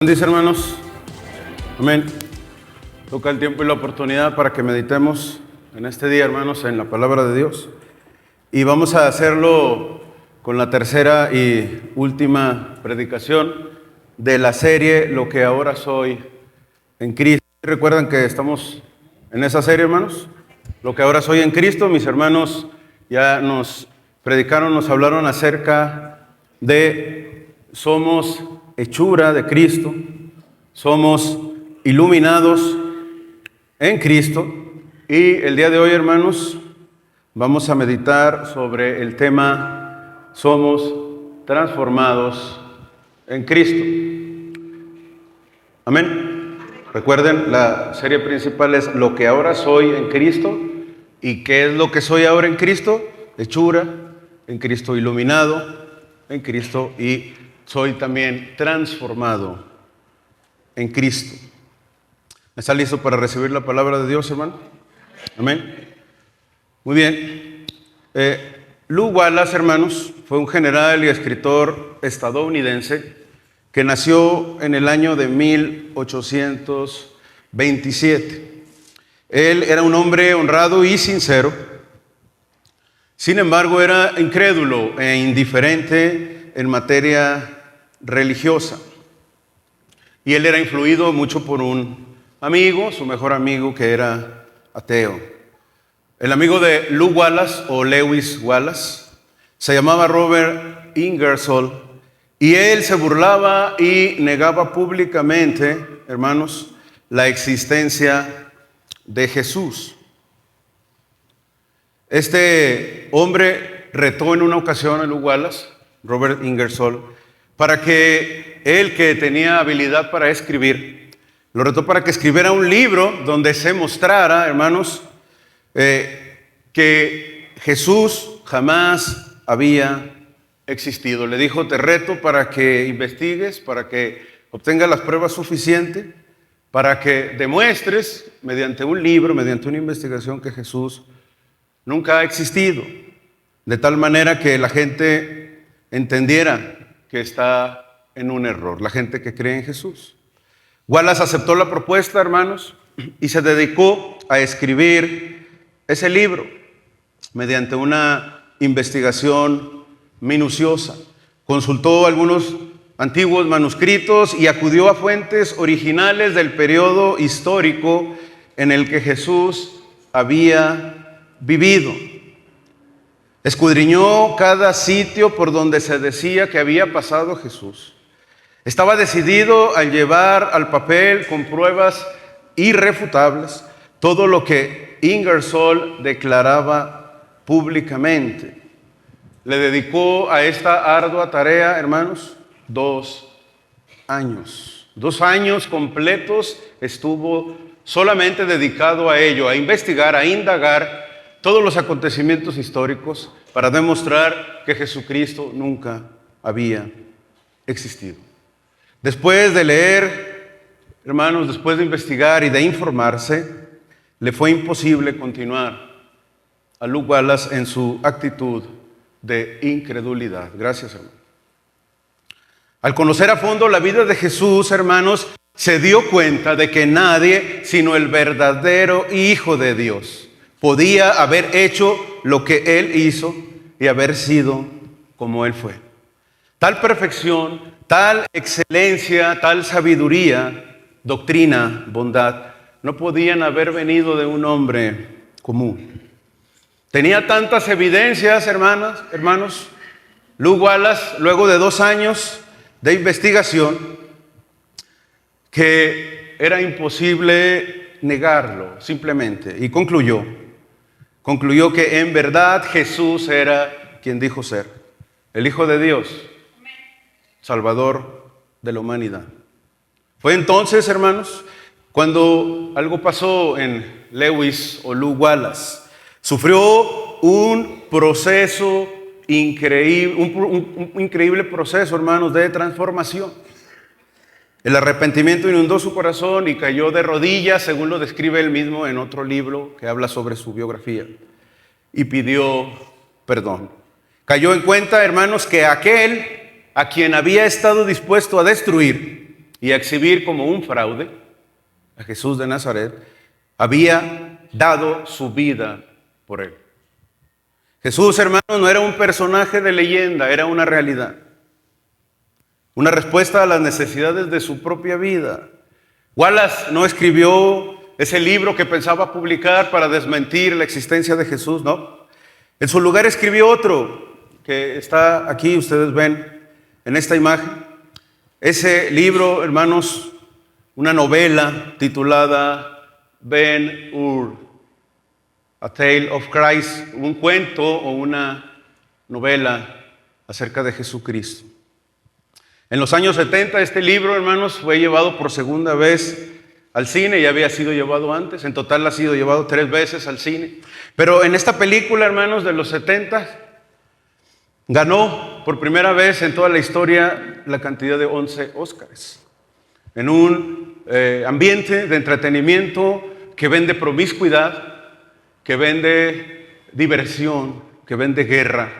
Dice, hermanos, amén. Toca el tiempo y la oportunidad para que meditemos en este día, hermanos, en la palabra de Dios. Y vamos a hacerlo con la tercera y última predicación de la serie Lo que ahora soy en Cristo. ¿Recuerdan que estamos en esa serie, hermanos? Lo que ahora soy en Cristo. Mis hermanos ya nos predicaron, nos hablaron acerca de somos hechura de Cristo, somos iluminados en Cristo. Y el día de hoy, hermanos, vamos a meditar sobre el tema somos transformados en Cristo. Amén. Recuerden, la serie principal es Lo que ahora soy en Cristo. ¿Y qué es lo que soy ahora en Cristo? Hechura en Cristo, iluminado en Cristo, y soy también transformado en Cristo. ¿Está listo para recibir la palabra de Dios, hermano? Amén. Muy bien. Lew Wallace, hermanos, fue un general y escritor estadounidense que nació en el año de 1827. Él era un hombre honrado y sincero. Sin embargo, era incrédulo e indiferente en materia religiosa. Y él era influido mucho por un amigo, su mejor amigo, que era ateo. El amigo de Lew Wallace, o Lewis Wallace, se llamaba Robert Ingersoll, y él se burlaba y negaba públicamente, hermanos, la existencia de Jesús. Este hombre retó en una ocasión a Lew Wallace, Robert Ingersoll, para que él, que tenía habilidad para escribir, lo retó para que escribiera un libro donde se mostrara, hermanos, que Jesús jamás había existido. Le dijo: te reto para que investigues, para que obtengas las pruebas suficientes, para que demuestres mediante un libro, mediante una investigación, que Jesús nunca ha existido, de tal manera que la gente entendiera que está en un error, la gente que cree en Jesús. Wallace aceptó la propuesta, hermanos, y se dedicó a escribir ese libro mediante una investigación minuciosa. Consultó algunos antiguos manuscritos y acudió a fuentes originales del periodo histórico en el que Jesús había vivido. Escudriñó cada sitio por donde se decía que había pasado Jesús. Estaba decidido a llevar al papel con pruebas irrefutables todo lo que Ingersoll declaraba públicamente. Le dedicó a esta ardua tarea, hermanos, 2 años. 2 años completos estuvo solamente dedicado a ello, a investigar, a indagar todos los acontecimientos históricos para demostrar que Jesucristo nunca había existido. Después de leer, hermanos, después de investigar y de informarse, le fue imposible continuar a Lew Wallace en su actitud de incredulidad. Gracias, hermano. Al conocer a fondo la vida de Jesús, hermanos, se dio cuenta de que nadie sino el verdadero Hijo de Dios podía haber hecho lo que Él hizo y haber sido como Él fue. Tal perfección, tal excelencia, tal sabiduría, doctrina, bondad, no podían haber venido de un hombre común. Tenía tantas evidencias, hermanos, Lew Wallace, luego de 2 años de investigación, que era imposible negarlo simplemente, y concluyó que en verdad Jesús era quien dijo ser, el Hijo de Dios, Salvador de la humanidad. Fue entonces, hermanos, cuando algo pasó en Lewis o Lew Wallace. Sufrió un proceso increíble, un increíble proceso, hermanos, de transformación. El arrepentimiento inundó su corazón y cayó de rodillas, según lo describe él mismo en otro libro que habla sobre su biografía, y pidió perdón. Cayó en cuenta, hermanos, que aquel a quien había estado dispuesto a destruir y a exhibir como un fraude a Jesús de Nazaret, había dado su vida por él. Jesús, hermanos, no era un personaje de leyenda, era una realidad. Una respuesta a las necesidades de su propia vida. Wallace no escribió ese libro que pensaba publicar para desmentir la existencia de Jesús, no. En su lugar escribió otro que está aquí, ustedes ven en esta imagen. Ese libro, hermanos, una novela titulada Ben-Hur, A Tale of Christ, un cuento o una novela acerca de Jesucristo. En los años 70 este libro, hermanos, fue llevado por segunda vez al cine, ya había sido llevado antes, en total ha sido llevado 3 veces al cine. Pero en esta película, hermanos, de los 70, ganó por primera vez en toda la historia la cantidad de 11 Óscares. En un ambiente de entretenimiento que vende promiscuidad, que vende diversión, que vende guerra,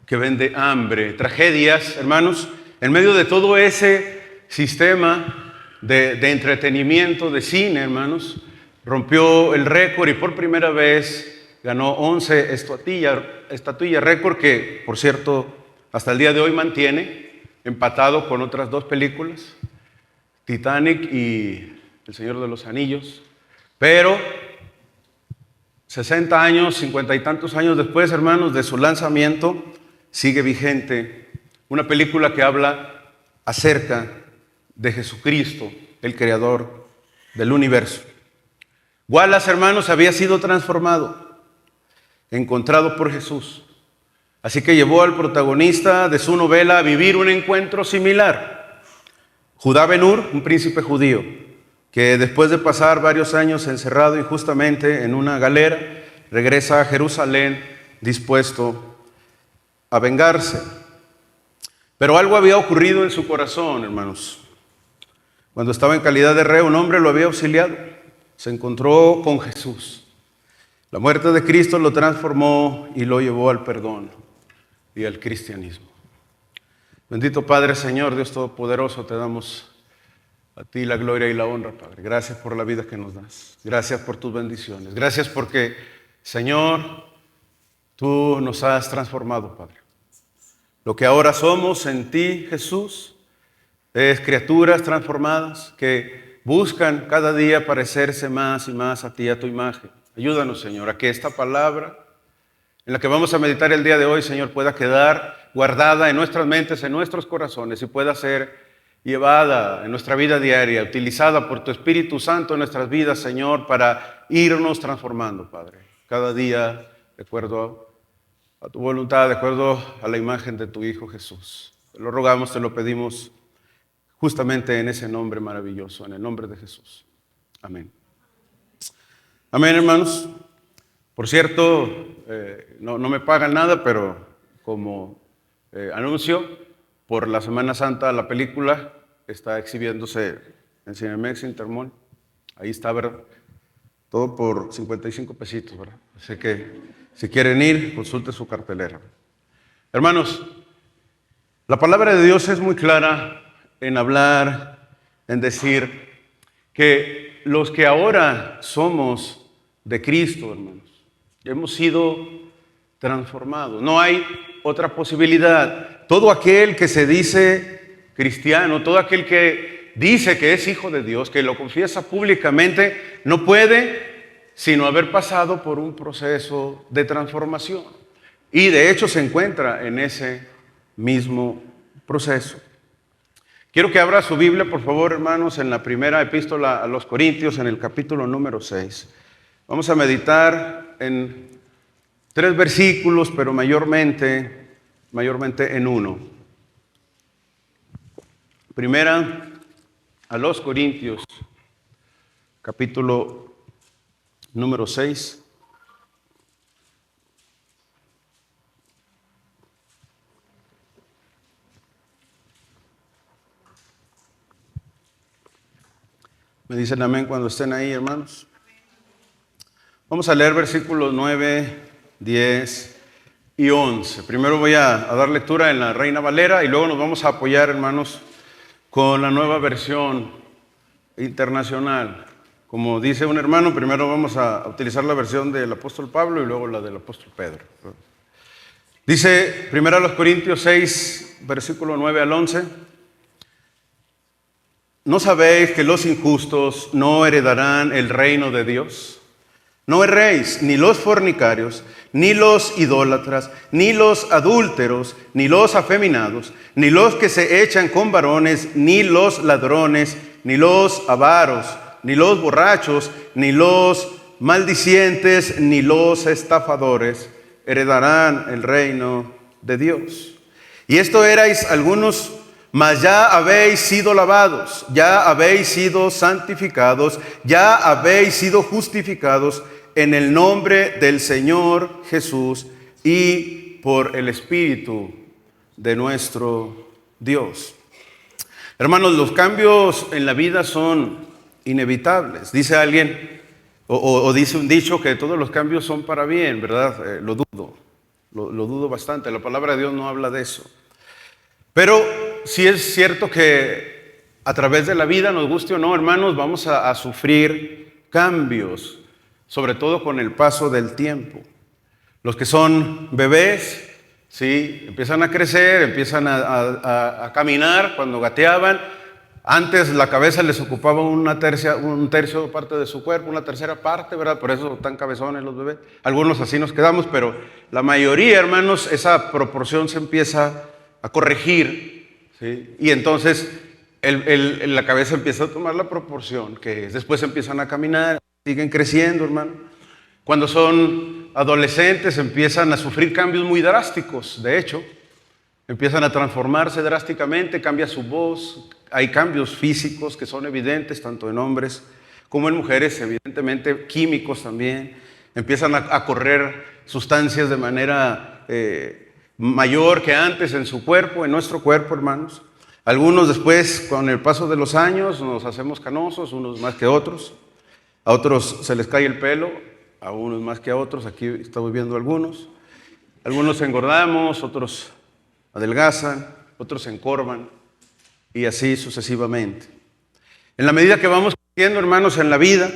que vende hambre, tragedias, hermanos. En medio de todo ese sistema de entretenimiento, de cine, hermanos, rompió el récord y por primera vez ganó 11 estatuillas, récord que, por cierto, hasta el día de hoy mantiene, empatado con otras 2 películas, Titanic y El Señor de los Anillos. Pero 60 años, 50 y tantos años después, hermanos, de su lanzamiento, sigue vigente una película que habla acerca de Jesucristo, el creador del universo. Wallace, hermanos, había sido transformado, encontrado por Jesús. Así que llevó al protagonista de su novela a vivir un encuentro similar. Judá Ben-Hur, un príncipe judío, que después de pasar varios años encerrado injustamente en una galera, regresa a Jerusalén dispuesto a vengarse. Pero algo había ocurrido en su corazón, hermanos. Cuando estaba en calidad de reo, un hombre lo había auxiliado. Se encontró con Jesús. La muerte de Cristo lo transformó y lo llevó al perdón y al cristianismo. Bendito Padre, Señor, Dios Todopoderoso, te damos a ti la gloria y la honra, Padre. Gracias por la vida que nos das. Gracias por tus bendiciones. Gracias porque, Señor, tú nos has transformado, Padre. Lo que ahora somos en ti, Jesús, es criaturas transformadas que buscan cada día parecerse más y más a ti, a tu imagen. Ayúdanos, Señor, a que esta palabra en la que vamos a meditar el día de hoy, Señor, pueda quedar guardada en nuestras mentes, en nuestros corazones y pueda ser llevada en nuestra vida diaria, utilizada por tu Espíritu Santo en nuestras vidas, Señor, para irnos transformando, Padre, cada día de acuerdo a tu voluntad, de acuerdo a la imagen de tu Hijo Jesús. Te lo rogamos, te lo pedimos justamente en ese nombre maravilloso, en el nombre de Jesús. Amén. Amén, hermanos. Por cierto, no me pagan nada, pero como anuncio, por la Semana Santa la película está exhibiéndose en Cinemex Intermall. Ahí está, ¿verdad? Todo por 55 pesitos, ¿verdad? Así que si quieren ir, consulte su cartelera. Hermanos, la palabra de Dios es muy clara en hablar, en decir que los que ahora somos de Cristo, hermanos, hemos sido transformados. No hay otra posibilidad. Todo aquel que se dice cristiano, todo aquel que dice que es hijo de Dios, que lo confiesa públicamente, no puede sino haber pasado por un proceso de transformación. Y de hecho se encuentra en ese mismo proceso. Quiero que abra su Biblia, por favor, hermanos, en la primera epístola a los Corintios, en el capítulo número 6. Vamos a meditar en 3 versículos, pero mayormente en uno. Primera a los Corintios, capítulo número 6. Me dicen amén cuando estén ahí, hermanos. Vamos a leer versículos 9, 10 y 11. Primero voy a dar lectura en la Reina Valera y luego nos vamos a apoyar, hermanos, con la nueva versión internacional. Como dice un hermano, primero vamos a utilizar la versión del apóstol Pablo y luego la del apóstol Pedro. Dice 1 Corintios 6, versículo 9 al 11. ¿No sabéis que los injustos no heredarán el reino de Dios? No erréis, ni los fornicarios, ni los idólatras, ni los adúlteros, ni los afeminados, ni los que se echan con varones, ni los ladrones, ni los avaros, ni los borrachos, ni los maldicientes, ni los estafadores heredarán el reino de Dios. Y esto erais algunos, mas ya habéis sido lavados, ya habéis sido santificados, ya habéis sido justificados en el nombre del Señor Jesús y por el Espíritu de nuestro Dios. Hermanos, los cambios en la vida son inevitables. Dice alguien, o dice un dicho, que todos los cambios son para bien, ¿verdad? Lo dudo bastante. La palabra de Dios no habla de eso. Pero sí es cierto que a través de la vida, nos guste o no, hermanos, vamos a sufrir cambios, sobre todo con el paso del tiempo. Los que son bebés, sí, empiezan a crecer, empiezan a caminar. Cuando gateaban, antes la cabeza les ocupaba un tercio parte de su cuerpo, una tercera parte, ¿verdad? Por eso tan cabezones los bebés. Algunos así nos quedamos, pero la mayoría, hermanos, esa proporción se empieza a corregir, ¿sí? Y entonces la cabeza empieza a tomar la proporción que es. Después empiezan a caminar, siguen creciendo, hermano. Cuando son adolescentes empiezan a sufrir cambios muy drásticos. De hecho, empiezan a transformarse drásticamente, cambia su voz. Hay cambios físicos que son evidentes tanto en hombres como en mujeres, evidentemente químicos también. Empiezan a correr sustancias de manera mayor que antes en su cuerpo, en nuestro cuerpo, hermanos. Algunos después, con el paso de los años, nos hacemos canosos, unos más que otros. A otros se les cae el pelo, a unos más que a otros. Aquí estamos viendo algunos. Algunos engordamos, otros adelgazan, otros se encorvan y así sucesivamente. En la medida que vamos creciendo, hermanos, en la vida,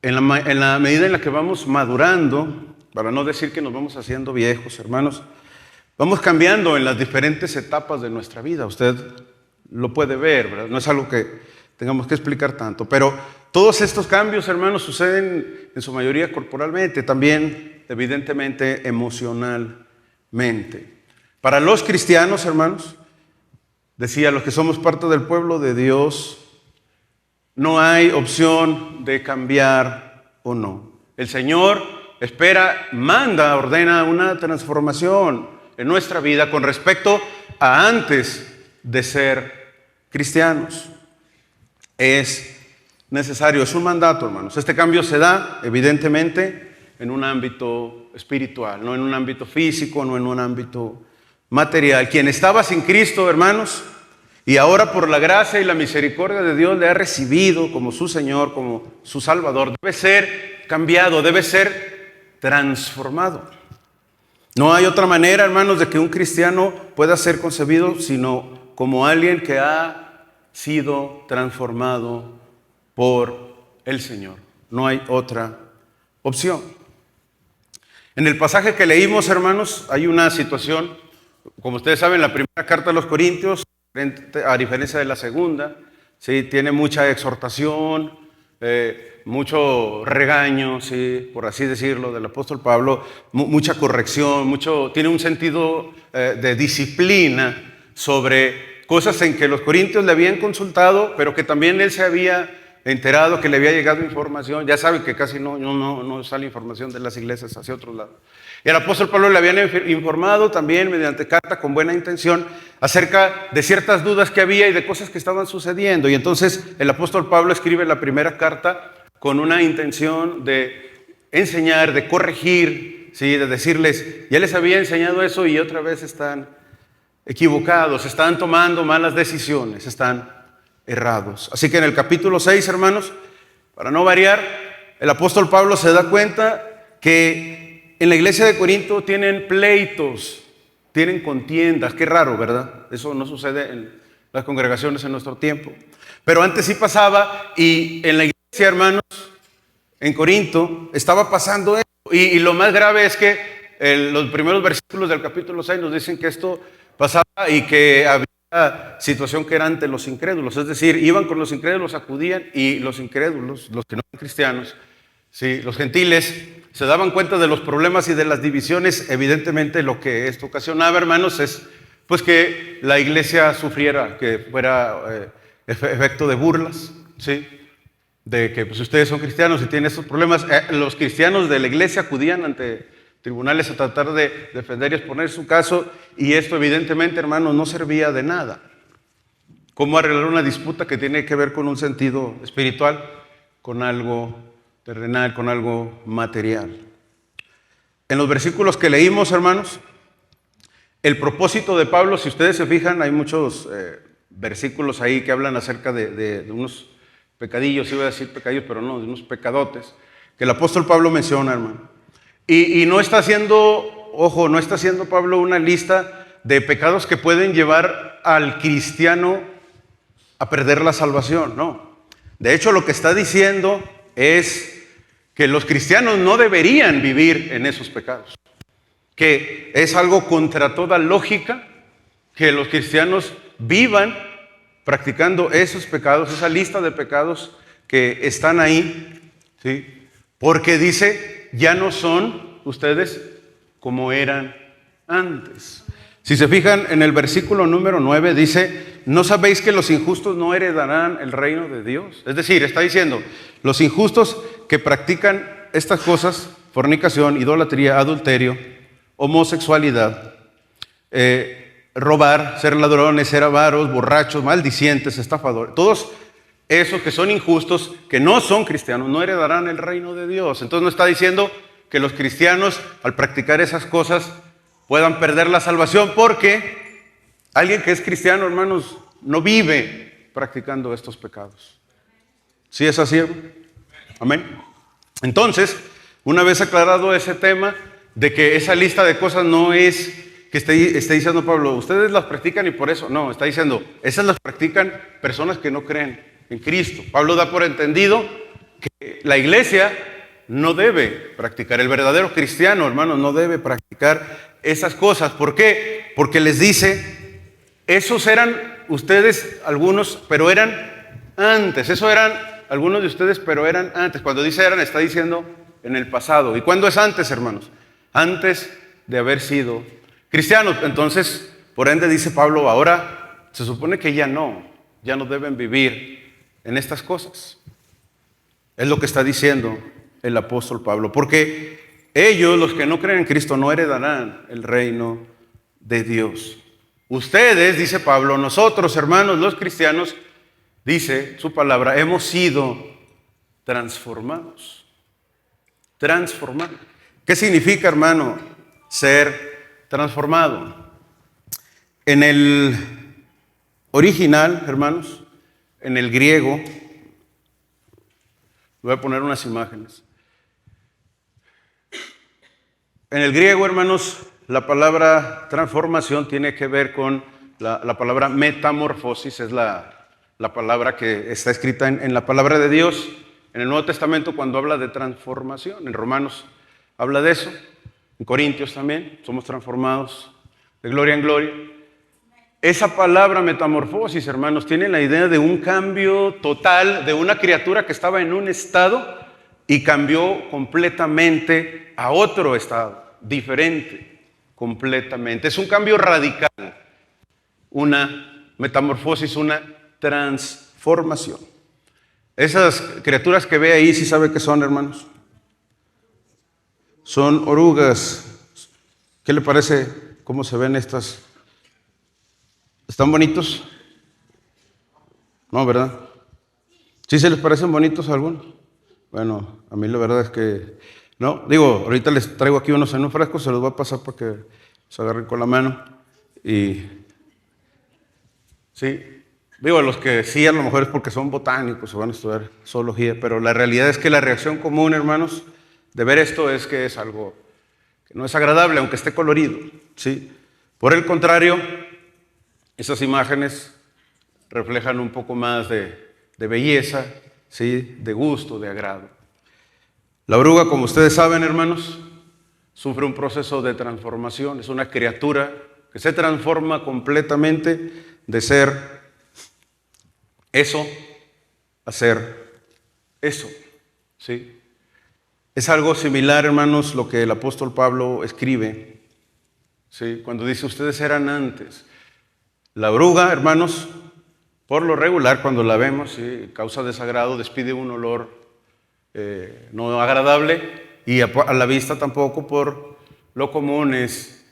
en la medida en la que vamos madurando, para no decir que nos vamos haciendo viejos, hermanos, vamos cambiando en las diferentes etapas de nuestra vida. Usted lo puede ver, ¿verdad? No es algo que tengamos que explicar tanto, pero todos estos cambios, hermanos, suceden en su mayoría corporalmente, también evidentemente emocionalmente. Para los cristianos, hermanos, decía, los que somos parte del pueblo de Dios, no hay opción de cambiar o no. El Señor espera, manda, ordena una transformación en nuestra vida con respecto a antes de ser cristianos. Es necesario, es un mandato, hermanos. Este cambio se da, evidentemente, en un ámbito espiritual, no en un ámbito físico, no en un ámbito material. Quien estaba sin Cristo, hermanos, y ahora por la gracia y la misericordia de Dios le ha recibido como su Señor, como su Salvador, debe ser cambiado, debe ser transformado. No hay otra manera, hermanos, de que un cristiano pueda ser concebido sino como alguien que ha sido transformado por el Señor. No hay otra opción. En el pasaje que leímos, hermanos, hay una situación, como ustedes saben, la primera carta a los Corintios, a diferencia de la segunda, ¿sí? Tiene mucha exhortación, mucho regaño, ¿sí? Por así decirlo, del apóstol Pablo, mucha corrección, tiene un sentido de disciplina sobre cosas en que los corintios le habían consultado, pero que también él se había enterado, que le había llegado información. Ya saben que casi no sale información de las iglesias hacia otro lado. Y el apóstol Pablo le habían informado también mediante carta con buena intención acerca de ciertas dudas que había y de cosas que estaban sucediendo. Y entonces el apóstol Pablo escribe la primera carta con una intención de enseñar, de corregir, ¿sí? De decirles, ya les había enseñado eso y otra vez están equivocados, están tomando malas decisiones, están errados. Así que en el capítulo 6, hermanos, para no variar, el apóstol Pablo se da cuenta que en la iglesia de Corinto tienen pleitos, tienen contiendas. Qué raro, ¿verdad? Eso no sucede las congregaciones en nuestro tiempo. Pero antes sí pasaba, y en la iglesia, hermanos, en Corinto, estaba pasando esto. Y lo más grave es que los primeros versículos del capítulo 6 nos dicen que esto pasaba y que había situación que era ante los incrédulos. Es decir, iban con los incrédulos, acudían, y los incrédulos, los que no eran cristianos, sí, los gentiles, se daban cuenta de los problemas y de las divisiones. Evidentemente lo que esto ocasionaba, hermanos, es pues que la iglesia sufriera, que fuera efecto de burlas, ¿sí? De que pues ustedes son cristianos y tienen estos problemas. Los cristianos de la iglesia acudían ante tribunales a tratar de defender y exponer su caso, y esto evidentemente, hermanos, no servía de nada. ¿Cómo arreglar una disputa que tiene que ver con un sentido espiritual, con algo terrenal, con algo material? En los versículos que leímos, hermanos, el propósito de Pablo, si ustedes se fijan, hay muchos versículos ahí que hablan acerca de unos pecadillos, iba a decir pecadillos, pero no, de unos pecadotes, que el apóstol Pablo menciona, hermano. Y no está haciendo, ojo, no está haciendo Pablo una lista de pecados que pueden llevar al cristiano a perder la salvación, no. De hecho, lo que está diciendo es que los cristianos no deberían vivir en esos pecados, que es algo contra toda lógica que los cristianos vivan practicando esos pecados, esa lista de pecados que están ahí, ¿sí? Porque dice, ya no son ustedes como eran antes. Si se fijan en el versículo número 9, dice, ¿no sabéis que los injustos no heredarán el reino de Dios? Es decir, está diciendo, los injustos que practican estas cosas, fornicación, idolatría, adulterio, homosexualidad, robar, ser ladrones, ser avaros, borrachos, maldicientes, estafadores, todos esos que son injustos, que no son cristianos, no heredarán el reino de Dios. Entonces no está diciendo que los cristianos, al practicar esas cosas, puedan perder la salvación, porque alguien que es cristiano, hermanos, no vive practicando estos pecados. ¿Sí es así? Amén. Entonces, una vez aclarado ese tema de que esa lista de cosas no es que esté diciendo Pablo, ustedes las practican y por eso, no, está diciendo, esas las practican personas que no creen en Cristo. Pablo da por entendido que la iglesia no debe practicar, el verdadero cristiano, hermanos, no debe practicar esas cosas. ¿Por qué? Porque les dice, esos eran ustedes algunos, pero eran antes, eso eran algunos de ustedes, pero eran antes. Cuando dice eran, está diciendo en el pasado. ¿Y cuándo es antes, hermanos? Antes de haber sido cristianos. Entonces, por ende, dice Pablo, ahora se supone que ya no deben vivir en estas cosas. Es lo que está diciendo el apóstol Pablo, porque ellos, los que no creen en Cristo, no heredarán el reino de Dios. Ustedes, dice Pablo, nosotros, hermanos, los cristianos, dice su palabra, hemos sido transformados. Transformados. ¿Qué significa, hermano, ser transformado? En el original, hermanos, en el griego, voy a poner unas imágenes. En el griego, hermanos, la palabra transformación tiene que ver con la palabra metamorfosis, es la palabra que está escrita en la palabra de Dios. En el Nuevo Testamento, cuando habla de transformación, en Romanos habla de eso, en Corintios también, somos transformados de gloria en gloria. Esa palabra metamorfosis, hermanos, tiene la idea de un cambio total de una criatura que estaba en un estado y cambió completamente a otro estado, diferente completamente. Es un cambio radical, una metamorfosis, una transformación. Esas criaturas que ve ahí, ¿sí sabe qué son, hermanos? Son orugas. ¿Qué le parece cómo se ven estas? ¿Están bonitos? No, ¿verdad? ¿Sí se les parecen bonitos a algunos? Bueno, a mí la verdad es que no. Digo, ahorita les traigo aquí unos en un frasco, se los voy a pasar para que se agarren con la mano. Y sí, digo, los que sí a lo mejor es porque son botánicos o van a estudiar zoología, pero la realidad es que la reacción común, hermanos, de ver esto es que es algo que no es agradable, aunque esté colorido, ¿sí? Por el contrario, esas imágenes reflejan un poco más de belleza, ¿sí? De gusto, de agrado. La oruga, como ustedes saben, hermanos, sufre un proceso de transformación. Es una criatura que se transforma completamente de ser eso a ser eso, ¿sí? Es algo similar, hermanos, lo que el apóstol Pablo escribe, ¿sí? Cuando dice, ustedes eran antes. La oruga, hermanos, por lo regular, cuando la vemos, ¿sí? Causa desagrado, despide un olor no agradable, y a la vista tampoco, por lo común es,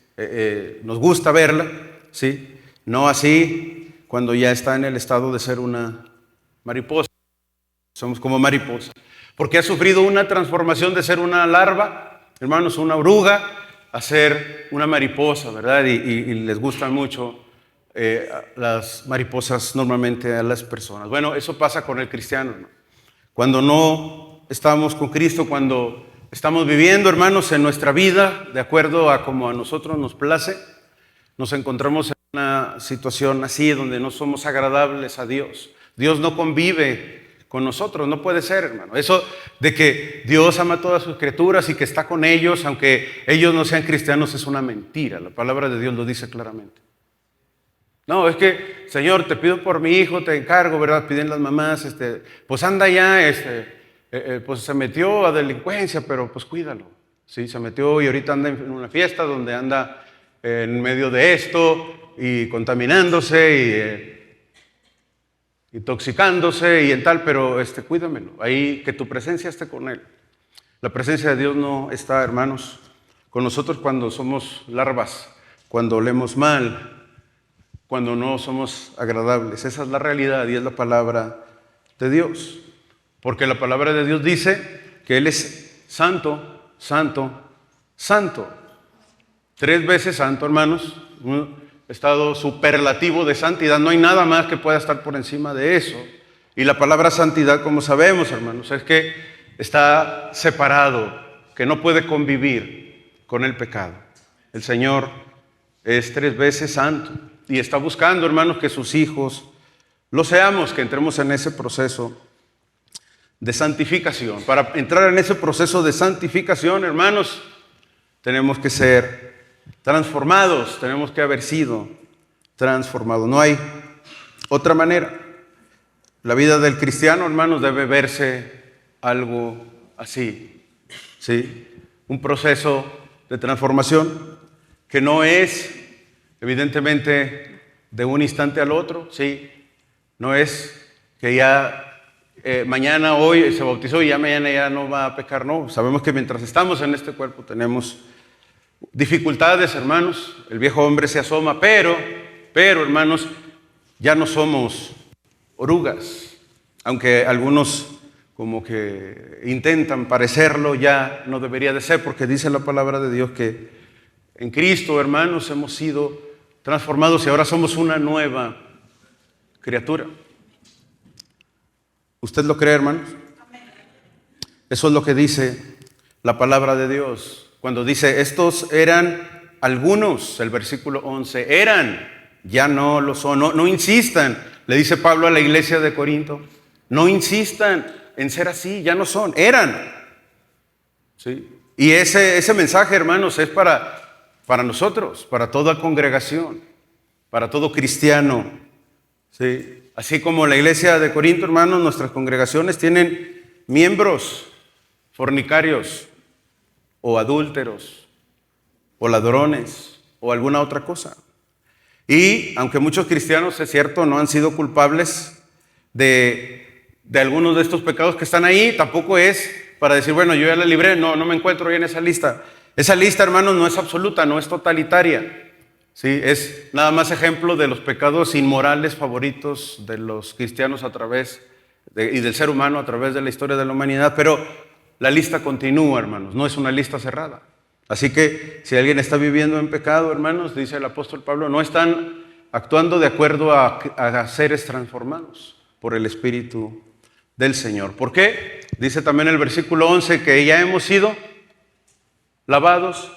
nos gusta verla, ¿sí? No así cuando ya está en el estado de ser una mariposa. Somos como mariposa, porque ha sufrido una transformación de ser una larva, hermanos, una oruga, a ser una mariposa, ¿verdad? Y les gustan mucho las mariposas normalmente a las personas. Bueno, eso pasa con el cristiano, ¿no? Cuando no estamos con Cristo, cuando estamos viviendo, hermanos, en nuestra vida, de acuerdo a como a nosotros nos place, nos encontramos en una situación así, donde no somos agradables a Dios. Dios no convive con nosotros, no puede ser, hermano. Eso de que Dios ama a todas sus criaturas y que está con ellos, aunque ellos no sean cristianos, es una mentira. La palabra de Dios lo dice claramente. No, es que, Señor, te pido por mi hijo, te encargo, ¿verdad? Piden las mamás, pues anda ya, pues se metió a delincuencia, pero pues cuídalo. Sí, se metió y ahorita anda en una fiesta donde anda en medio de esto y contaminándose y intoxicándose y en tal, pero cuídamelo, ahí que tu presencia esté con él. La presencia de Dios no está, hermanos, con nosotros cuando somos larvas, cuando olemos mal, cuando no somos agradables. Esa es la realidad y es la palabra de Dios. Porque la palabra de Dios dice que Él es santo, santo, santo. 3 veces santo, hermanos. Un estado superlativo de santidad. No hay nada más que pueda estar por encima de eso. Y la palabra santidad, como sabemos, hermanos, es que está separado, que no puede convivir con el pecado. El Señor es 3 veces santo. Y está buscando, hermanos, que sus hijos lo seamos, que entremos en ese proceso de santificación. Para entrar en ese proceso de santificación, hermanos, tenemos que ser transformados, tenemos que haber sido transformados. No hay otra manera. La vida del cristiano, hermanos, debe verse algo así, ¿sí? Un proceso de transformación que no es, evidentemente, de un instante al otro, ¿sí? No es que ya mañana, hoy se bautizó y ya mañana ya no va a pecar, no. Sabemos que mientras estamos en este cuerpo tenemos dificultades, hermanos. El viejo hombre se asoma, pero, hermanos, ya no somos orugas. Aunque algunos como que intentan parecerlo, ya no debería de ser, porque dice la palabra de Dios que en Cristo, hermanos, hemos sido transformados y ahora somos una nueva criatura. ¿Usted lo cree, hermanos? Eso es lo que dice la palabra de Dios. Cuando dice, estos eran algunos, el versículo 11, eran, ya no lo son. No insistan, le dice Pablo a la iglesia de Corinto, no insistan en ser así, ya no son, eran. ¿Sí? Y ese mensaje, hermanos, es para nosotros, para toda congregación, para todo cristiano. ¿Sí? Así como la iglesia de Corinto, hermanos, nuestras congregaciones tienen miembros fornicarios o adúlteros o ladrones o alguna otra cosa. Y aunque muchos cristianos, es cierto, no han sido culpables de algunos de estos pecados que están ahí, tampoco es para decir, bueno, yo ya la libré, no me encuentro hoy en esa lista. Esa lista, hermanos, no es absoluta, no es totalitaria. Sí, es nada más ejemplo de los pecados inmorales favoritos de los cristianos y del ser humano a través de la historia de la humanidad, pero la lista continúa, hermanos, no es una lista cerrada. Así que si alguien está viviendo en pecado, hermanos, dice el apóstol Pablo, no están actuando de acuerdo a seres transformados por el Espíritu del Señor. ¿Por qué? Dice también el versículo 11 que ya hemos sido lavados,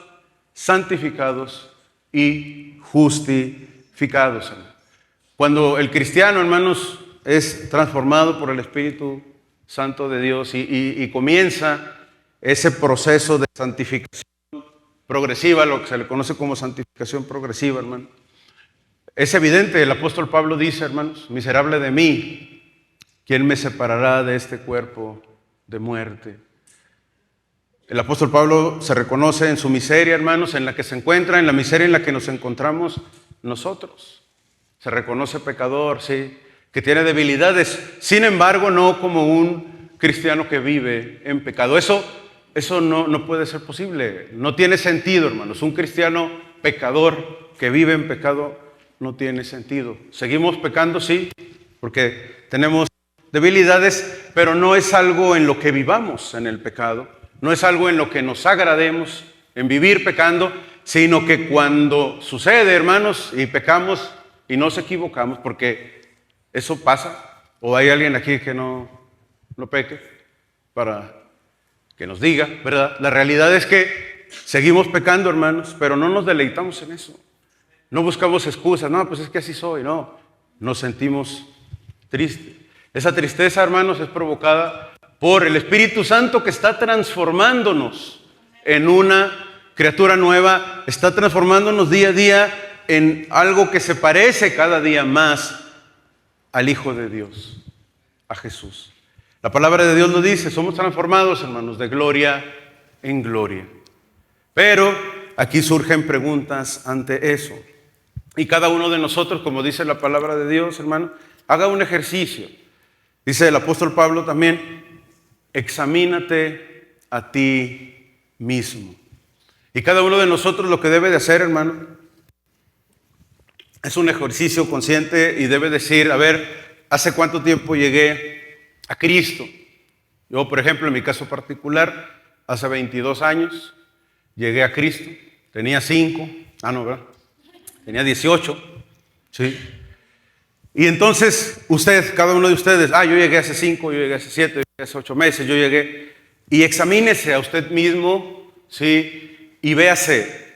santificados y justificados. Cuando el cristiano, hermanos, es transformado por el Espíritu Santo de Dios y comienza ese proceso de santificación progresiva, lo que se le conoce como santificación progresiva, hermano. Es evidente, el apóstol Pablo dice, hermanos, miserable de mí, ¿quién me separará de este cuerpo de muerte? El apóstol Pablo se reconoce en su miseria, hermanos, en la que se encuentra, en la miseria en la que nos encontramos nosotros. Se reconoce pecador, sí, que tiene debilidades, sin embargo, no como un cristiano que vive en pecado. Eso no puede ser posible, no tiene sentido, hermanos. Un cristiano pecador que vive en pecado no tiene sentido. Seguimos pecando, sí, porque tenemos debilidades, pero no es algo en lo que vivamos en el pecado, no es algo en lo que nos agrademos en vivir pecando, sino que cuando sucede, hermanos, y pecamos y nos equivocamos, porque eso pasa, o hay alguien aquí que no peque, para que nos diga, ¿verdad? La realidad es que seguimos pecando, hermanos, pero no nos deleitamos en eso. No buscamos excusas, no, pues es que así soy, no. Nos sentimos tristes. Esa tristeza, hermanos, es provocada por el Espíritu Santo que está transformándonos en una criatura nueva, está transformándonos día a día en algo que se parece cada día más al Hijo de Dios, a Jesús. La palabra de Dios lo dice, somos transformados, hermanos, de gloria en gloria. Pero aquí surgen preguntas ante eso. Y cada uno de nosotros, como dice la palabra de Dios, hermano, haga un ejercicio. Dice el apóstol Pablo también, examínate a ti mismo. Y cada uno de nosotros lo que debe de hacer, hermano, es un ejercicio consciente y debe decir, a ver, ¿hace cuánto tiempo llegué a Cristo? Yo, por ejemplo, en mi caso particular, hace 22 años llegué a Cristo. Tenía 5, ¿verdad? Tenía 18, ¿sí? Y entonces, cada uno de ustedes, yo llegué hace 5, yo llegué hace 7, yo llegué hace 8 meses, yo llegué. Y examínese a usted mismo, ¿sí? Y véase,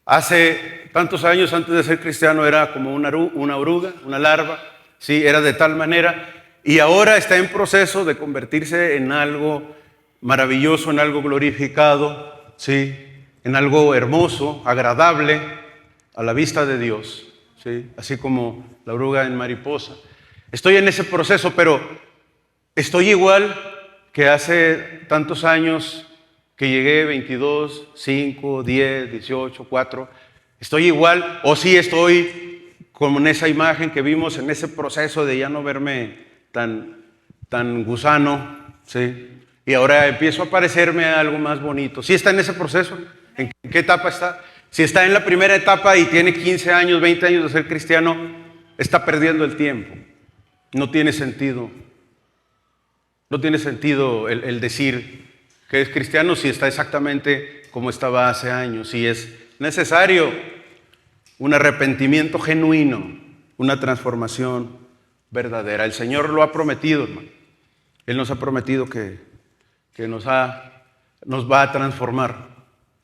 hace tantos años antes de ser cristiano era como una oruga, una larva, ¿sí? Era de tal manera, y ahora está en proceso de convertirse en algo maravilloso, en algo glorificado, ¿sí? En algo hermoso, agradable a la vista de Dios, ¿sí? Así como la oruga en mariposa. Estoy en ese proceso, pero estoy igual que hace tantos años que llegué 22, 5, 10, 18, 4. Estoy igual, o sí estoy como en esa imagen que vimos, en ese proceso de ya no verme tan gusano, ¿sí? Y ahora empiezo a parecerme a algo más bonito. ¿Sí está en ese proceso? ¿En qué etapa está? Si está en la primera etapa y tiene 15 años, 20 años de ser cristiano, está perdiendo el tiempo. No tiene sentido. No tiene sentido el decir que es cristiano si está exactamente como estaba hace años. Si es necesario un arrepentimiento genuino, una transformación verdadera. El Señor lo ha prometido, hermano. Él nos ha prometido que nos va a transformar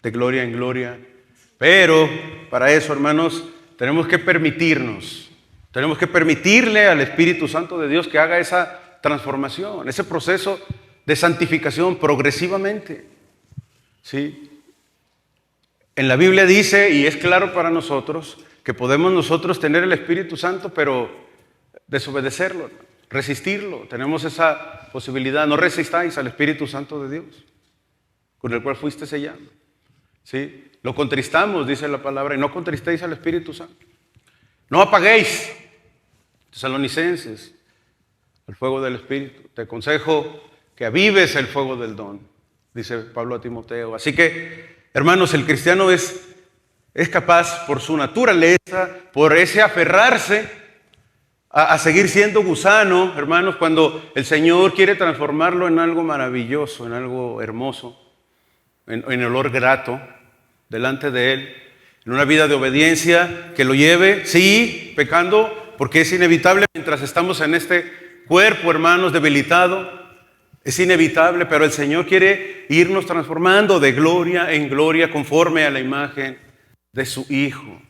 de gloria en gloria. Pero para eso, hermanos, tenemos que permitirle al Espíritu Santo de Dios que haga esa transformación, ese proceso de santificación progresivamente, ¿sí? En la Biblia dice, y es claro para nosotros, que podemos nosotros tener el Espíritu Santo, pero desobedecerlo, resistirlo. Tenemos esa posibilidad. No resistáis al Espíritu Santo de Dios, con el cual fuiste sellado, ¿sí? Lo contristamos, dice la palabra, y no contristéis al Espíritu Santo. No apaguéis, Tesalonicenses, el fuego del Espíritu. Te aconsejo que avives el fuego del don, dice Pablo a Timoteo. Así que, hermanos, el cristiano es capaz por su naturaleza, por ese aferrarse a seguir siendo gusano, hermanos, cuando el Señor quiere transformarlo en algo maravilloso, en algo hermoso, en olor grato delante de Él, en una vida de obediencia que lo lleve, sí, pecando, porque es inevitable mientras estamos en este cuerpo, hermanos, debilitado. Es inevitable, pero el Señor quiere irnos transformando de gloria en gloria conforme a la imagen de su Hijo.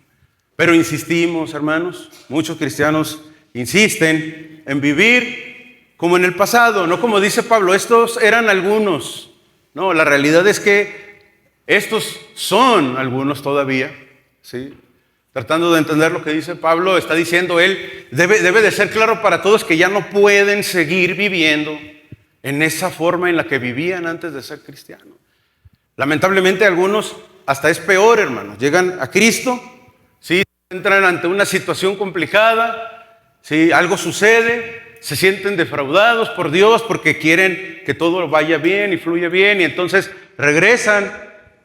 Pero insistimos, hermanos, muchos cristianos insisten en vivir como en el pasado, no como dice Pablo, estos eran algunos. No, la realidad es que estos son algunos todavía, ¿sí? Tratando de entender lo que dice Pablo, está diciendo él, debe de ser claro para todos que ya no pueden seguir viviendo en esa forma en la que vivían antes de ser cristianos. Lamentablemente algunos hasta es peor, hermanos, llegan a Cristo, ¿sí? Entran ante una situación complicada, ¿sí? Algo sucede, se sienten defraudados por Dios porque quieren que todo vaya bien y fluya bien, y entonces regresan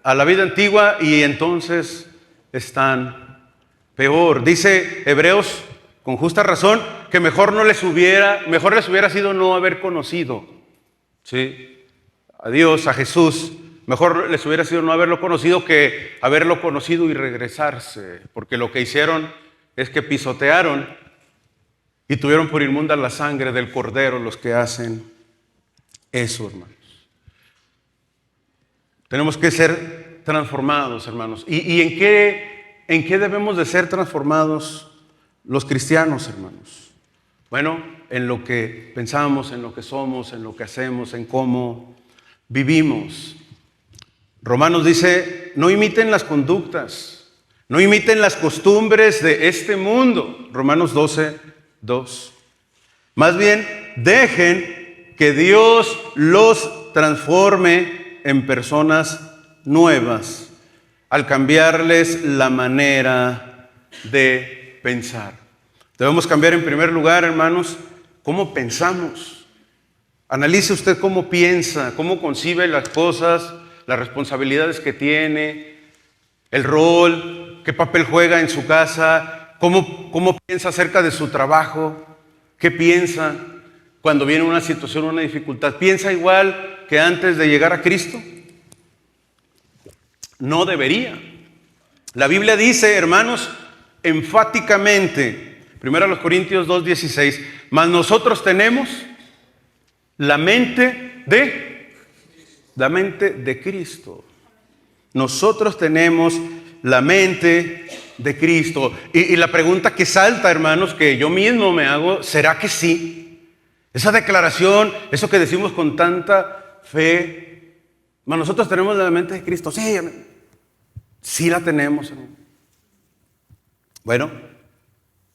a la vida antigua y entonces están peor. Dice Hebreos con justa razón que mejor les hubiera sido no haber conocido, ¿sí? A Dios, a Jesús. Mejor les hubiera sido no haberlo conocido que haberlo conocido y regresarse, porque lo que hicieron es que pisotearon y tuvieron por inmunda la sangre del Cordero los que hacen eso, hermanos. Tenemos que ser transformados, hermanos. ¿Y en qué debemos de ser transformados los cristianos, hermanos? Bueno, en lo que pensamos, en lo que somos, en lo que hacemos, en cómo vivimos. Romanos dice, no imiten las conductas, no imiten las costumbres de este mundo. Romanos 12:2. Más bien, dejen que Dios los transforme en personas nuevas al cambiarles la manera de pensar. Debemos cambiar en primer lugar, hermanos, cómo pensamos. Analice usted cómo piensa, cómo concibe las cosas, las responsabilidades que tiene, el rol, qué papel juega en su casa, cómo piensa acerca de su trabajo, qué piensa cuando viene una situación, una dificultad. ¿Piensa igual que antes de llegar a Cristo? No debería. La Biblia dice, hermanos, enfáticamente, 1 Corintios 2:16, mas nosotros tenemos la mente de Cristo. Nosotros tenemos la mente de Cristo. Y la pregunta que salta, hermanos, que yo mismo me hago, ¿será que sí? Esa declaración, eso que decimos con tanta fe, nosotros tenemos la mente de Cristo. Sí la tenemos, hermano. Bueno,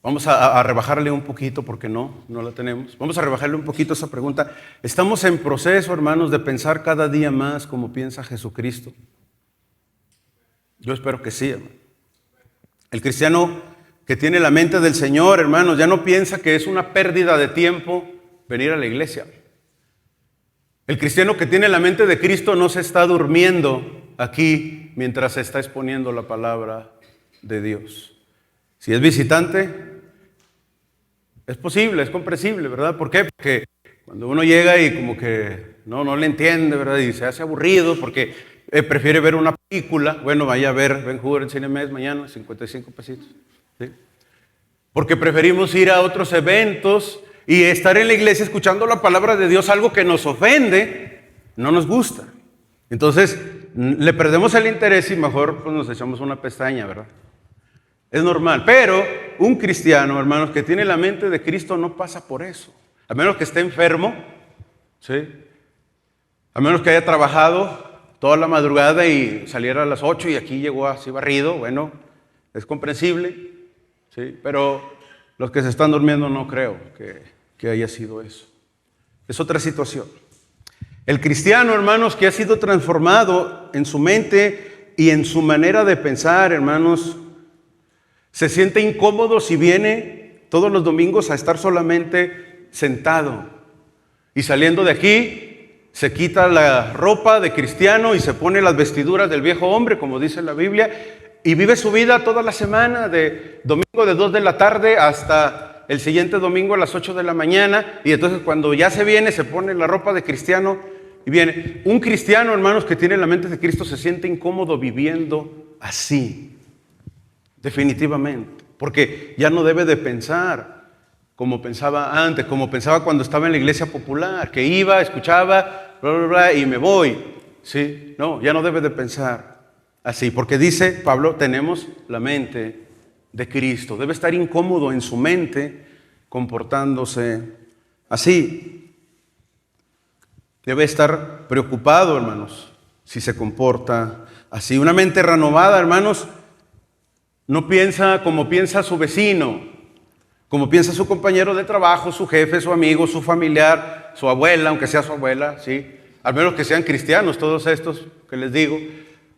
vamos a rebajarle un poquito porque no la tenemos. Vamos a rebajarle un poquito esa pregunta. ¿Estamos en proceso, hermanos, de pensar cada día más como piensa Jesucristo? Yo espero que sí, hermano. El cristiano que tiene la mente del Señor, hermanos, ya no piensa que es una pérdida de tiempo venir a la iglesia. El cristiano que tiene la mente de Cristo no se está durmiendo aquí mientras se está exponiendo la palabra de Dios. Si es visitante, es posible, es comprensible, ¿verdad? ¿Por qué? Porque cuando uno llega y como que no le entiende, ¿verdad? Y se hace aburrido porque prefiere ver una película. Bueno, vaya a ver Ben-Hur en Cinemex mañana, 55 pesitos. ¿Sí? Porque preferimos ir a otros eventos y estar en la iglesia escuchando la palabra de Dios, algo que nos ofende, no nos gusta. Entonces, le perdemos el interés y mejor pues, nos echamos una pestaña, ¿verdad? Es normal, pero un cristiano, hermanos, que tiene la mente de Cristo no pasa por eso. A menos que esté enfermo, ¿sí? A menos que haya trabajado toda la madrugada y saliera a las 8 y aquí llegó así barrido, bueno, es comprensible, ¿sí? Pero los que se están durmiendo no creo que haya sido eso. Es otra situación. El cristiano, hermanos, que ha sido transformado en su mente y en su manera de pensar, hermanos, se siente incómodo si viene todos los domingos a estar solamente sentado y saliendo de aquí se quita la ropa de cristiano y se pone las vestiduras del viejo hombre, como dice la Biblia, y vive su vida toda la semana, de domingo de 2 de la tarde hasta el siguiente domingo a las 8 de la mañana, y entonces cuando ya se viene se pone la ropa de cristiano y viene. Un cristiano, hermanos, que tiene la mente de Cristo se siente incómodo viviendo así. Definitivamente, porque ya no debe de pensar como pensaba antes, como pensaba cuando estaba en la iglesia popular, que iba, escuchaba, bla, bla, bla, y me voy. ¿Sí? No, ya no debe de pensar así, porque dice Pablo, tenemos la mente de Cristo. Debe estar incómodo en su mente comportándose así. Debe estar preocupado, hermanos, si se comporta así. Una mente renovada, hermanos, no piensa como piensa su vecino, como piensa su compañero de trabajo, su jefe, su amigo, su familiar, su abuela, aunque sea su abuela, ¿sí? Al menos que sean cristianos todos estos que les digo,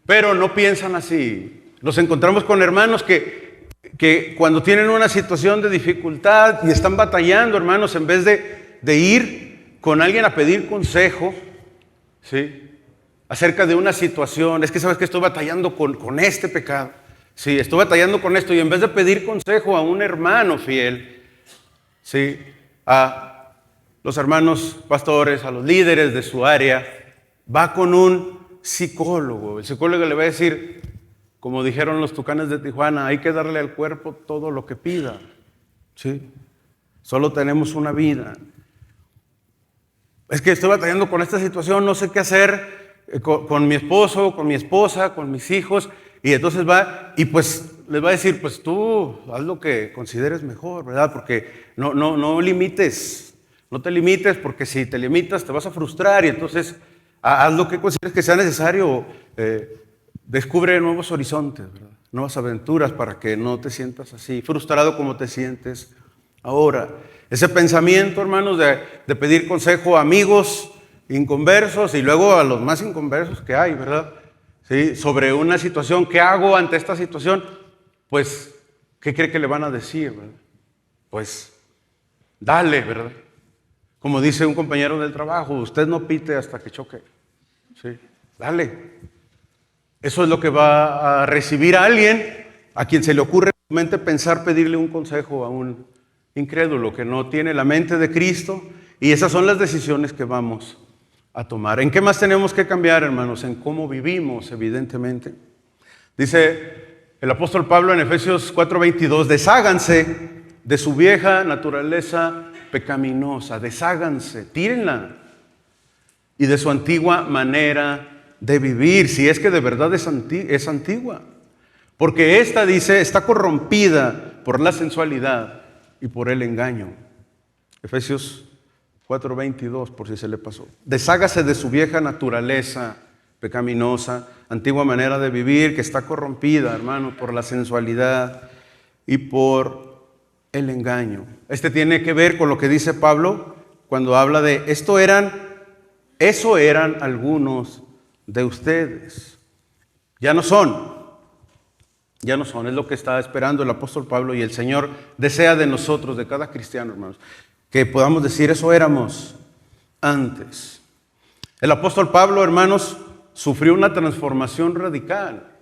pero no piensan así. Nos encontramos con hermanos que cuando tienen una situación de dificultad y están batallando, hermanos, en vez de ir con alguien a pedir consejo, ¿sí?, acerca de una situación, es que sabes que estoy batallando con este pecado, sí, estoy batallando con esto, y en vez de pedir consejo a un hermano fiel, sí, a los hermanos pastores, a los líderes de su área, va con un psicólogo. El psicólogo le va a decir, como dijeron los tucanes de Tijuana, hay que darle al cuerpo todo lo que pida, ¿sí? Solo tenemos una vida. Es que estoy batallando con esta situación, no sé qué hacer con mi esposo, con mi esposa, con mis hijos, y entonces va y pues les va a decir, pues tú haz lo que consideres mejor, ¿verdad? Porque no limites, no te limites, porque si te limitas te vas a frustrar, y entonces haz lo que consideres que sea necesario, descubre nuevos horizontes, ¿verdad?, nuevas aventuras, para que no te sientas así, frustrado como te sientes ahora. Ese pensamiento, hermanos, de pedir consejo a amigos inconversos y luego a los más inconversos que hay, ¿verdad? ¿Sí? Sobre una situación, ¿qué hago ante esta situación? Pues, ¿qué cree que le van a decir, verdad? Pues, dale, ¿verdad? Como dice un compañero del trabajo, usted no pite hasta que choque. ¿Sí? Dale. Eso es lo que va a recibir a alguien a quien se le ocurre en su mente pensar pedirle un consejo a un incrédulo que no tiene la mente de Cristo, y esas son las decisiones que vamos a tomar. ¿En qué más tenemos que cambiar, hermanos? En cómo vivimos, evidentemente. Dice el apóstol Pablo en Efesios 4:22, desháganse de su vieja naturaleza pecaminosa, desháganse, tírenla, y de su antigua manera de vivir, si es que de verdad es antigua, porque esta, dice, está corrompida por la sensualidad y por el engaño. Efesios 4:22, por si se le pasó. Deshágase de su vieja naturaleza pecaminosa, antigua manera de vivir, que está corrompida, hermano, por la sensualidad y por el engaño. Este tiene que ver con lo que dice Pablo cuando habla de eso eran algunos de ustedes. Ya no son, es lo que está esperando el apóstol Pablo, y el Señor desea de nosotros, de cada cristiano, hermanos, que podamos decir, eso éramos antes. El apóstol Pablo, hermanos, sufrió una transformación radical,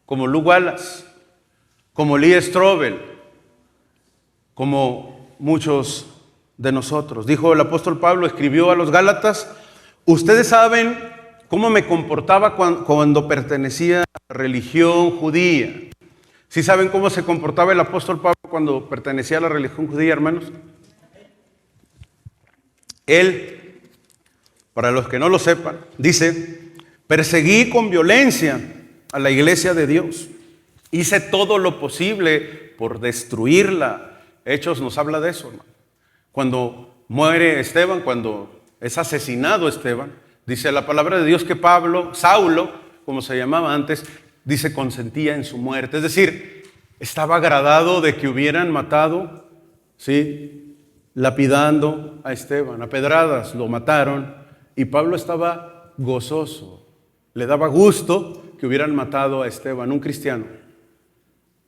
como Lew Wallace, como Lee Strobel, como muchos de nosotros. Dijo el apóstol Pablo, escribió a los Gálatas, ustedes saben cómo me comportaba cuando pertenecía a la religión judía. ¿Sí saben cómo se comportaba el apóstol Pablo cuando pertenecía a la religión judía, hermanos? Él, para los que no lo sepan, dice, perseguí con violencia a la iglesia de Dios. Hice todo lo posible por destruirla. Hechos nos habla de eso, hermano. Cuando muere Esteban, cuando es asesinado Esteban, dice la palabra de Dios que Saulo, como se llamaba antes, dice consentía en su muerte. Es decir, estaba agradado de que hubieran matado, ¿sí?, lapidando a Esteban, a pedradas lo mataron, y Pablo estaba gozoso, le daba gusto que hubieran matado a Esteban, un cristiano.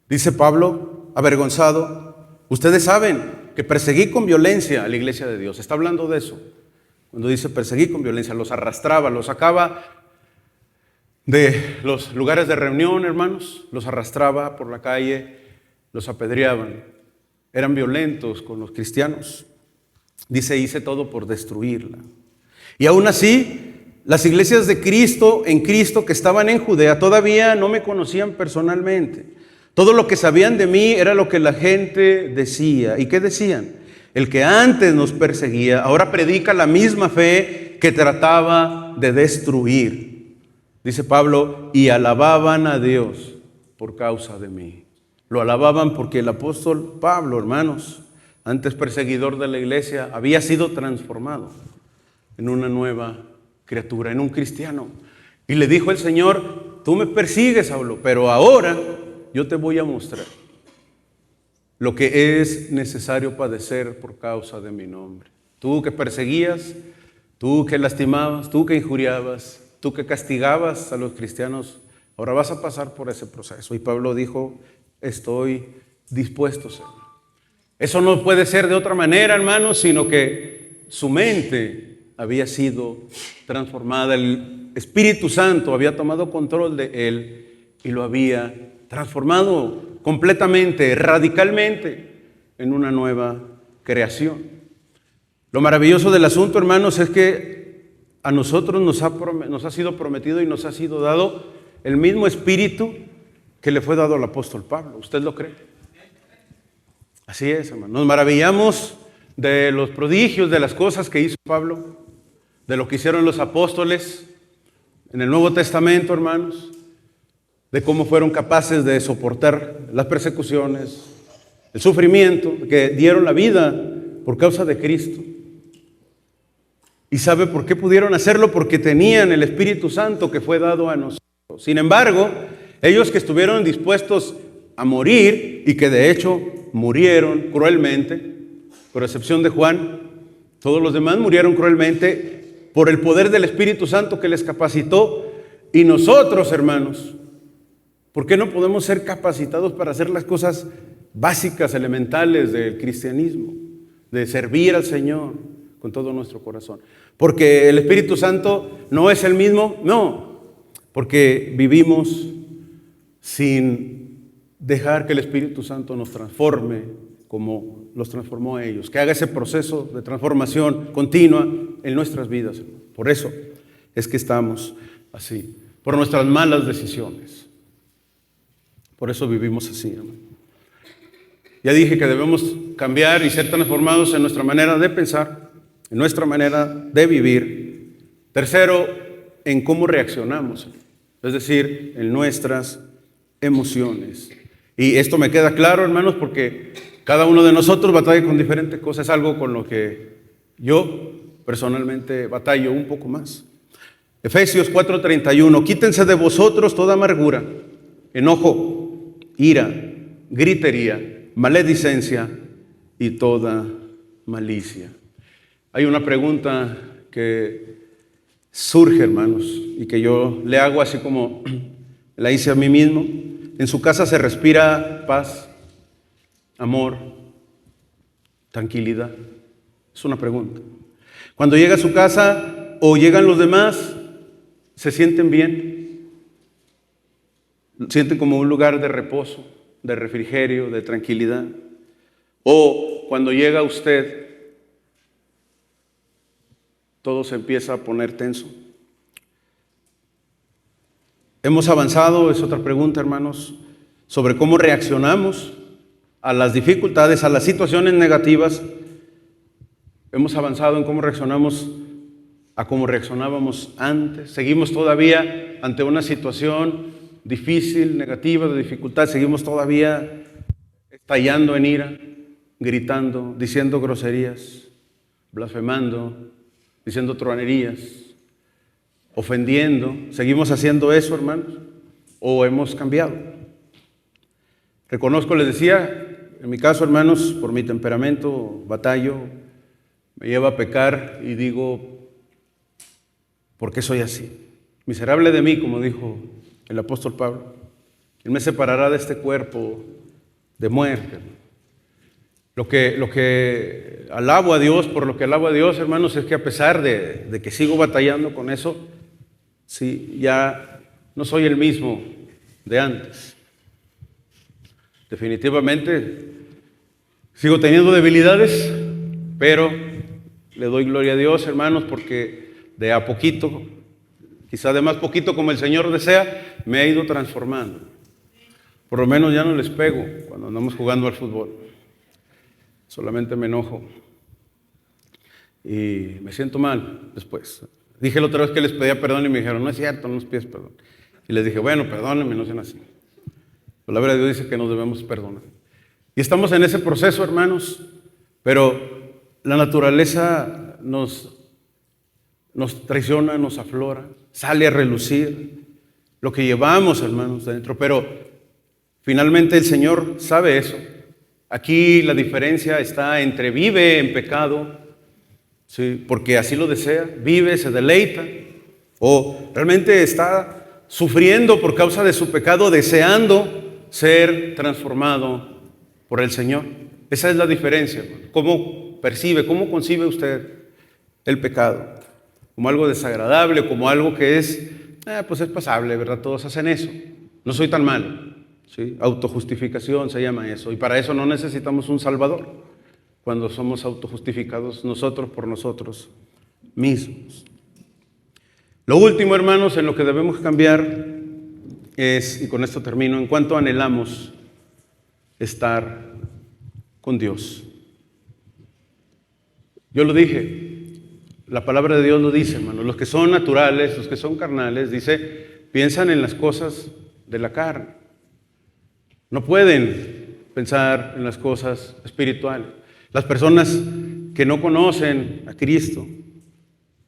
Dice Pablo, avergonzado, ustedes saben que perseguí con violencia a la iglesia de Dios. Está hablando de eso. Cuando dice perseguí con violencia, los arrastraba, los sacaba de los lugares de reunión, hermanos, los arrastraba por la calle, los apedreaban. Eran violentos con los cristianos. Dice, hice todo por destruirla. Y aún así, las iglesias de Cristo, en Cristo, que estaban en Judea, todavía no me conocían personalmente. Todo lo que sabían de mí era lo que la gente decía. ¿Y qué decían? El que antes nos perseguía, ahora predica la misma fe que trataba de destruir. Dice Pablo, y alababan a Dios por causa de mí. Lo alababan porque el apóstol Pablo, hermanos, antes perseguidor de la iglesia, había sido transformado en una nueva criatura, en un cristiano. Y le dijo el Señor: tú me persigues, Saulo, pero ahora yo te voy a mostrar lo que es necesario padecer por causa de mi nombre. Tú que perseguías, tú que lastimabas, tú que injuriabas, tú que castigabas a los cristianos, ahora vas a pasar por ese proceso. Y Pablo dijo: estoy dispuesto, Señor. Eso no puede ser de otra manera, hermanos, sino que su mente había sido transformada. El Espíritu Santo había tomado control de él y lo había transformado completamente, radicalmente, en una nueva creación. Lo maravilloso del asunto, hermanos, es que a nosotros nos ha sido prometido y nos ha sido dado el mismo Espíritu que le fue dado al apóstol Pablo. ¿Usted lo cree? Así es, hermano. Nos maravillamos de los prodigios, de las cosas que hizo Pablo, de lo que hicieron los apóstoles en el Nuevo Testamento, hermanos, de cómo fueron capaces de soportar las persecuciones, el sufrimiento, que dieron la vida por causa de Cristo. ¿Y sabe por qué pudieron hacerlo? Porque tenían el Espíritu Santo que fue dado a nosotros. Sin embargo, ellos que estuvieron dispuestos a morir y que de hecho murieron cruelmente, por excepción de Juan, todos los demás murieron cruelmente por el poder del Espíritu Santo que les capacitó. Y nosotros, hermanos, ¿por qué no podemos ser capacitados para hacer las cosas básicas, elementales del cristianismo? De servir al Señor con todo nuestro corazón. Porque el Espíritu Santo no es el mismo, no, porque vivimos sin dejar que el Espíritu Santo nos transforme como los transformó a ellos, que haga ese proceso de transformación continua en nuestras vidas. Por eso es que estamos así, por nuestras malas decisiones. Por eso vivimos así, hermano. Ya dije que debemos cambiar y ser transformados en nuestra manera de pensar, en nuestra manera de vivir. Tercero, en cómo reaccionamos, es decir, en nuestras emociones. Y esto me queda claro, hermanos, porque cada uno de nosotros batalla con diferentes cosas. Es algo con lo que yo personalmente batallo un poco más. Efesios 4:31, quítense de vosotros toda amargura, enojo, ira, gritería, maledicencia y toda malicia. Hay una pregunta que surge, hermanos, y que yo le hago así como la hice a mí mismo. ¿En su casa se respira paz, amor, tranquilidad? Es una pregunta. Cuando llega a su casa o llegan los demás, ¿se sienten bien? ¿Sienten como un lugar de reposo, de refrigerio, de tranquilidad? O cuando llega usted, todo se empieza a poner tenso. Hemos avanzado, es otra pregunta, hermanos, sobre cómo reaccionamos a las dificultades, a las situaciones negativas. Hemos avanzado en cómo reaccionamos a cómo reaccionábamos antes. Seguimos todavía ante una situación difícil, negativa, de dificultad. Seguimos todavía estallando en ira, gritando, diciendo groserías, blasfemando, diciendo truanerías, ofendiendo. ¿Seguimos haciendo eso, hermanos? ¿O hemos cambiado? Reconozco, les decía, en mi caso, hermanos, por mi temperamento, batallo, me lleva a pecar y digo, ¿por qué soy así? Miserable de mí, como dijo el apóstol Pablo. Él me separará de este cuerpo de muerte. Lo que alabo a Dios, por lo que alabo a Dios, hermanos, es que a pesar de que sigo batallando con eso, sí, ya no soy el mismo de antes. Definitivamente sigo teniendo debilidades, pero le doy gloria a Dios, hermanos, porque de a poquito, quizá de más poquito como el Señor desea, me ha ido transformando. Por lo menos ya no les pego cuando andamos jugando al fútbol. Solamente me enojo y me siento mal después. Dije la otra vez que les pedía perdón y me dijeron, no es cierto, no nos pides perdón. Y les dije, bueno, perdónenme, no sean así. La palabra de Dios dice que nos debemos perdonar. Y estamos en ese proceso, hermanos, pero la naturaleza nos traiciona, nos aflora, sale a relucir lo que llevamos, hermanos, dentro. Pero finalmente el Señor sabe eso. Aquí la diferencia está entre vive en pecado, ¿sí?, porque así lo desea, vive, se deleita, o realmente está sufriendo por causa de su pecado, deseando ser transformado por el Señor. Esa es la diferencia, hermano. ¿Cómo percibe, cómo concibe usted el pecado? ¿Como algo desagradable, como algo que es, pues es pasable, ¿verdad? Todos hacen eso. No soy tan malo. ¿Sí? Autojustificación se llama eso. Y para eso no necesitamos un Salvador, cuando somos autojustificados nosotros por nosotros mismos. Lo último, hermanos, en lo que debemos cambiar es, y con esto termino, en cuanto anhelamos estar con Dios. Yo lo dije, la palabra de Dios lo dice, hermanos. Los que son naturales, los que son carnales, dice, piensan en las cosas de la carne. No pueden pensar en las cosas espirituales. Las personas que no conocen a Cristo,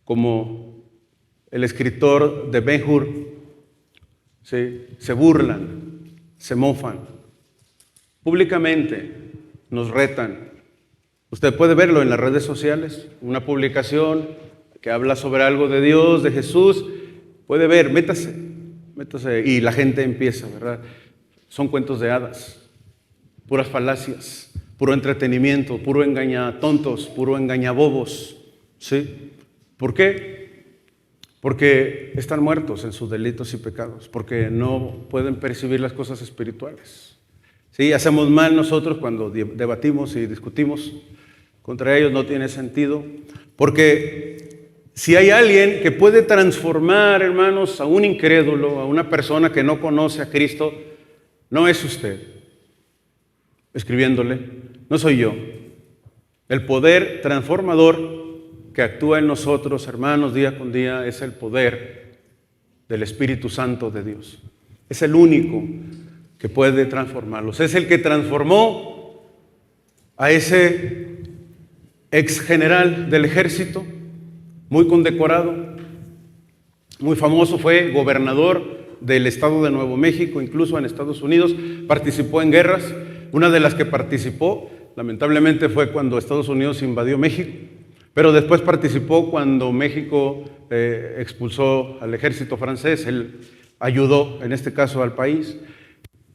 como el escritor de Ben-Hur, se burlan, se mofan, públicamente nos retan. Usted puede verlo en las redes sociales, una publicación que habla sobre algo de Dios, de Jesús. Puede ver, métase, y la gente empieza, ¿verdad? Son cuentos de hadas, puras falacias, puro entretenimiento, puro engañatontos, puro engañabobos, ¿sí? ¿Por qué? Porque están muertos en sus delitos y pecados, porque no pueden percibir las cosas espirituales. Sí, hacemos mal nosotros cuando debatimos y discutimos contra ellos, no tiene sentido, porque si hay alguien que puede transformar, hermanos, a un incrédulo, a una persona que no conoce a Cristo, no es usted escribiéndole, no soy yo. El poder transformador que actúa en nosotros, hermanos, día con día, es el poder del Espíritu Santo de Dios. Es el único que puede transformarlos. Es el que transformó a ese ex general del ejército, muy condecorado, muy famoso, fue gobernador del estado de Nuevo México, incluso en Estados Unidos, participó en guerras. Una de las que participó, lamentablemente, fue cuando Estados Unidos invadió México, pero después participó cuando México expulsó al ejército francés. Él ayudó, en este caso, al país,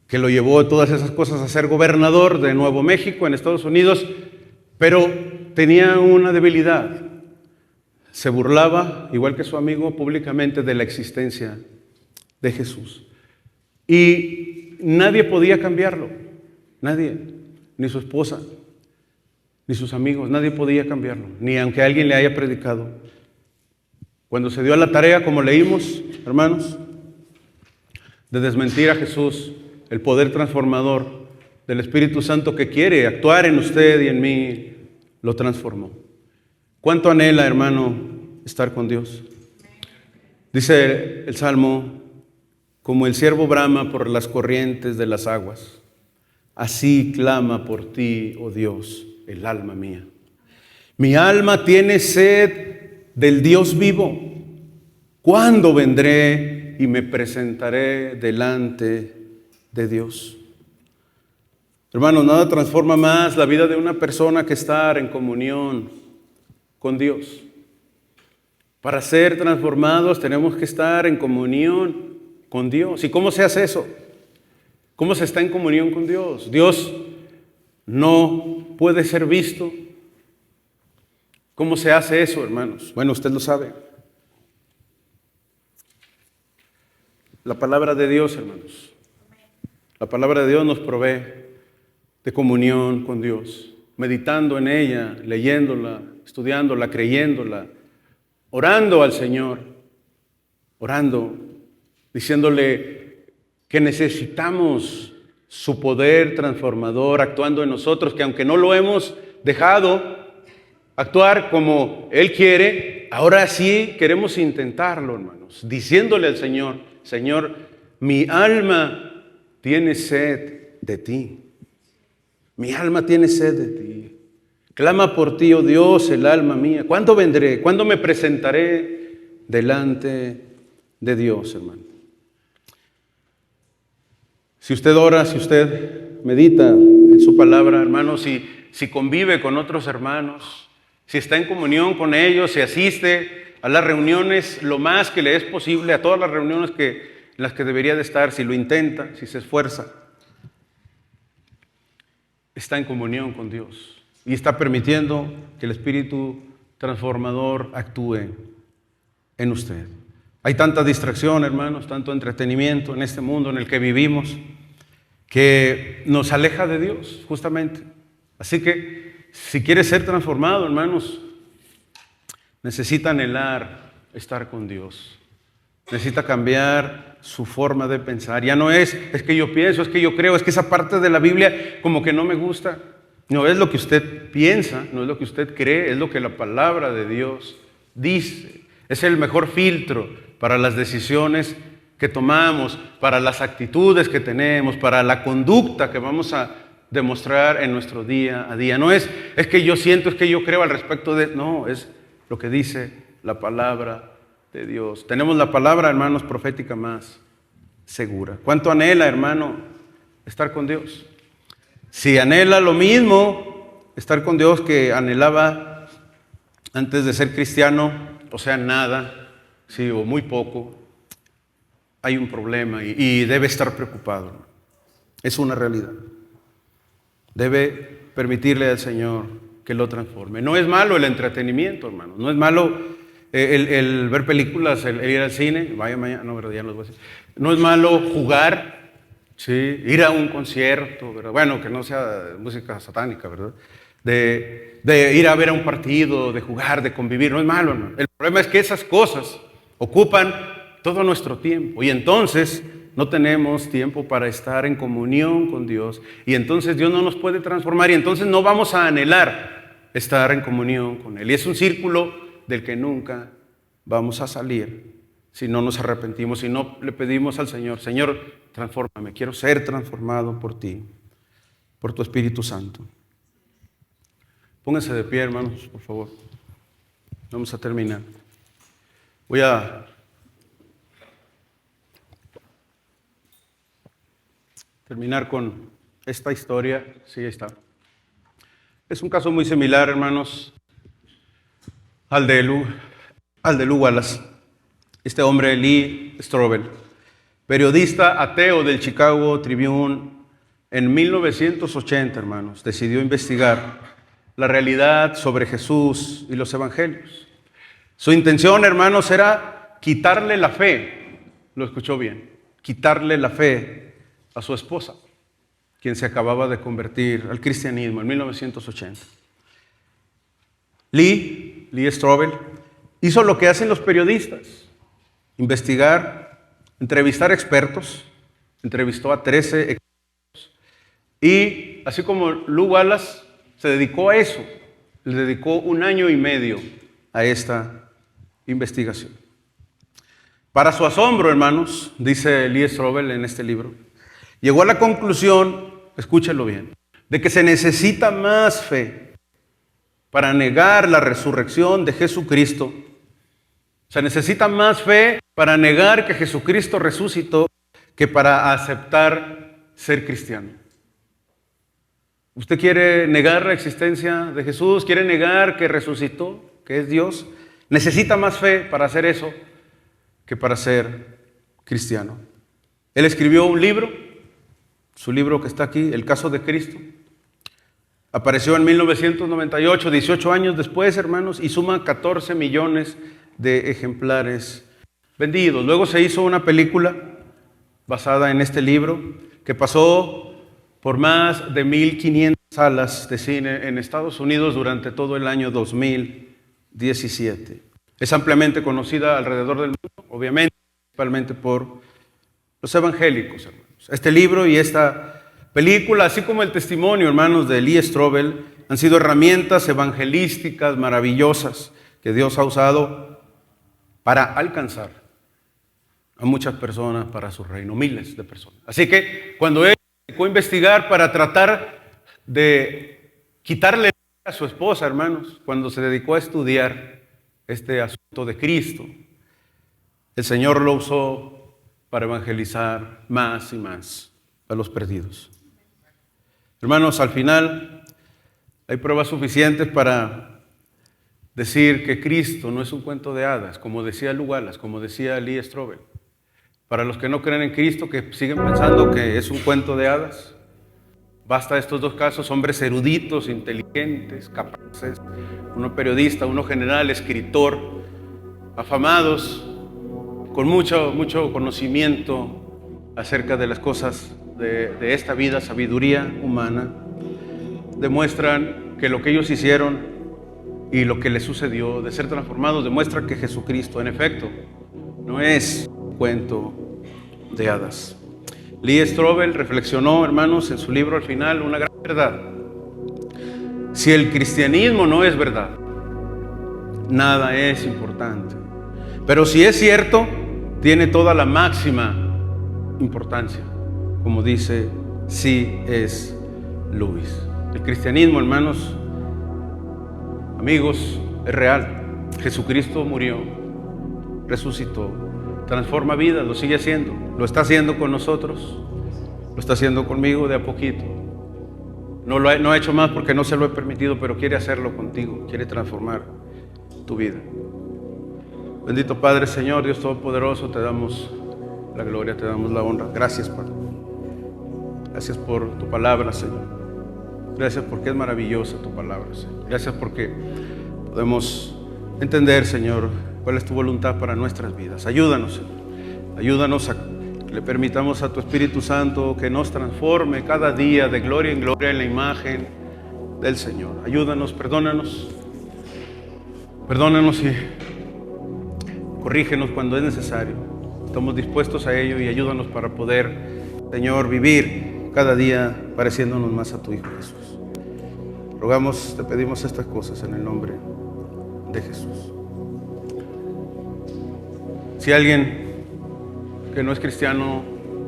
que lo llevó todas esas cosas a ser gobernador de Nuevo México en Estados Unidos, pero tenía una debilidad. Se burlaba, igual que su amigo, públicamente de la existencia de Jesús. Y nadie podía cambiarlo, nadie, ni su esposa, ni sus amigos, nadie podía cambiarlo, ni aunque alguien le haya predicado. Cuando se dio a la tarea, como leímos, hermanos, de desmentir a Jesús, el poder transformador del Espíritu Santo que quiere actuar en usted y en mí, lo transformó. ¿Cuánto anhela, hermano, estar con Dios? Dice el Salmo, como el ciervo brama por las corrientes de las aguas, así clama por ti, oh Dios, el alma mía. Mi alma tiene sed del Dios vivo. ¿Cuándo vendré y me presentaré delante de Dios? Hermanos, nada transforma más la vida de una persona que estar en comunión con Dios. Para ser transformados tenemos que estar en comunión con Dios. ¿Y cómo se hace eso? ¿Cómo se está en comunión con Dios? Dios no puede ser visto. ¿Cómo se hace eso, hermanos? Bueno, usted lo sabe. La palabra de Dios, hermanos. La palabra de Dios nos provee de comunión con Dios, meditando en ella, leyéndola, estudiándola, creyéndola, orando al Señor, orando, diciéndole que necesitamos su poder transformador actuando en nosotros, que aunque no lo hemos dejado actuar como Él quiere, ahora sí queremos intentarlo, hermanos, diciéndole al Señor, Señor, mi alma tiene sed de ti. Mi alma tiene sed de ti. Clama por ti, oh Dios, el alma mía. ¿Cuándo vendré? ¿Cuándo me presentaré delante de Dios, hermano? Si usted ora, si usted medita en su palabra, hermano, si convive con otros hermanos, si está en comunión con ellos, si asiste a las reuniones lo más que le es posible, a todas las reuniones en las que debería de estar, si lo intenta, si se esfuerza, está en comunión con Dios y está permitiendo que el Espíritu transformador actúe en usted. Hay tanta distracción, hermanos, tanto entretenimiento en este mundo en el que vivimos que nos aleja de Dios, justamente. Así que si quiere ser transformado, hermanos, necesita anhelar estar con Dios. Necesita cambiar su forma de pensar. Ya no es que yo pienso, es que yo creo, es que esa parte de la Biblia como que no me gusta. No es lo que usted piensa, no es lo que usted cree, es lo que la palabra de Dios dice. Es el mejor filtro para las decisiones que tomamos, para las actitudes que tenemos, para la conducta que vamos a demostrar en nuestro día a día. No es que yo siento, es que yo creo al respecto de... No, es lo que dice la palabra de Dios. Tenemos la palabra, hermanos, profética más segura. ¿Cuánto anhela, hermano, estar con Dios? Si anhela lo mismo, estar con Dios, que anhelaba antes de ser cristiano, o sea, nada, sí, o muy poco, hay un problema y debe estar preocupado. Es una realidad. Debe permitirle al Señor que lo transforme. No es malo el entretenimiento, hermano. No es malo el ver películas, el ir al cine. Vaya mañana, no, ya no los voy a decir. No es malo jugar, ¿sí? Ir a un concierto, ¿verdad? Bueno, que no sea música satánica, ¿verdad? De ir a ver a un partido, de jugar, de convivir. No es malo, hermano. El problema es que esas cosas ocupan todo nuestro tiempo y entonces no tenemos tiempo para estar en comunión con Dios y entonces Dios no nos puede transformar y entonces no vamos a anhelar estar en comunión con Él. Y es un círculo del que nunca vamos a salir si no nos arrepentimos, si no le pedimos al Señor, Señor, transfórmame, quiero ser transformado por ti, por tu Espíritu Santo. Pónganse de pie, hermanos, por favor. Vamos a terminar. Voy a terminar con esta historia. Sí, ahí está. Es un caso muy similar, hermanos, al de Lew Wallace. Este hombre, Lee Strobel, periodista ateo del Chicago Tribune, en 1980, hermanos, decidió investigar la realidad sobre Jesús y los evangelios. Su intención, hermanos, era quitarle la fe, lo escuchó bien, quitarle la fe a su esposa, quien se acababa de convertir al cristianismo en 1980. Lee Strobel hizo lo que hacen los periodistas: investigar, entrevistar expertos. Entrevistó a 13 expertos y, así como Lew Wallace, se dedicó a eso. Le dedicó 1 año y medio a esta investigación. Para su asombro, hermanos, dice Lee Strobel en este libro, llegó a la conclusión, escúchelo bien, de que se necesita más fe para negar la resurrección de Jesucristo. Se necesita más fe para negar que Jesucristo resucitó que para aceptar ser cristiano. ¿Usted quiere negar la existencia de Jesús? ¿Quiere negar que resucitó, que es Dios? Necesita más fe para hacer eso que para ser cristiano. Él escribió un libro, su libro que está aquí, El caso de Cristo. Apareció en 1998, 18 años después, hermanos, y suma 14 millones de ejemplares vendidos. Luego se hizo una película basada en este libro que pasó por más de 1,500 salas de cine en Estados Unidos durante todo el año 2017. Es ampliamente conocida alrededor del mundo, obviamente, principalmente por los evangélicos, hermanos. Este libro y esta película, así como el testimonio, hermanos, de Lee Strobel, han sido herramientas evangelísticas maravillosas que Dios ha usado para alcanzar a muchas personas para su reino, miles de personas. Así que cuando él se dedicó a investigar para tratar de quitarle a su esposa, hermanos, cuando se dedicó a estudiar este asunto de Cristo, el Señor lo usó para evangelizar más y más a los perdidos. Hermanos, al final hay pruebas suficientes para decir que Cristo no es un cuento de hadas, como decía Lou Wallace, como decía Lee Strobel. Para los que no creen en Cristo, que siguen pensando que es un cuento de hadas, basta estos dos casos: hombres eruditos, inteligentes, capaces, uno periodista, uno general, escritor, afamados, con mucho conocimiento acerca de las cosas de esta vida, sabiduría humana, demuestran que lo que ellos hicieron y lo que les sucedió de ser transformados demuestra que Jesucristo, en efecto, no es un cuento de hadas. Lee Strobel reflexionó, hermanos, en su libro al final una gran verdad. Si el cristianismo no es verdad, nada es importante. Pero si es cierto, tiene toda la máxima importancia, como dice C.S. Lewis. El cristianismo, hermanos, amigos, es real. Jesucristo murió, resucitó, transforma vidas, lo sigue haciendo, lo está haciendo con nosotros, lo está haciendo conmigo de a poquito. No ha hecho más porque no se lo he permitido, pero quiere hacerlo contigo, quiere transformar tu vida. Bendito Padre, Señor, Dios Todopoderoso, te damos la gloria, te damos la honra. Gracias, Padre. Gracias por tu palabra, Señor. Gracias porque es maravillosa tu palabra, Señor. Gracias porque podemos entender, Señor, cuál es tu voluntad para nuestras vidas. Ayúdanos, Señor. Ayúdanos a que le permitamos a tu Espíritu Santo que nos transforme cada día de gloria en gloria en la imagen del Señor. Ayúdanos, perdónanos y corrígenos cuando es necesario. Estamos dispuestos a ello y ayúdanos para poder, Señor, vivir cada día pareciéndonos más a tu Hijo Jesús. Rogamos, te pedimos estas cosas en el nombre de Jesús. Si alguien que no es cristiano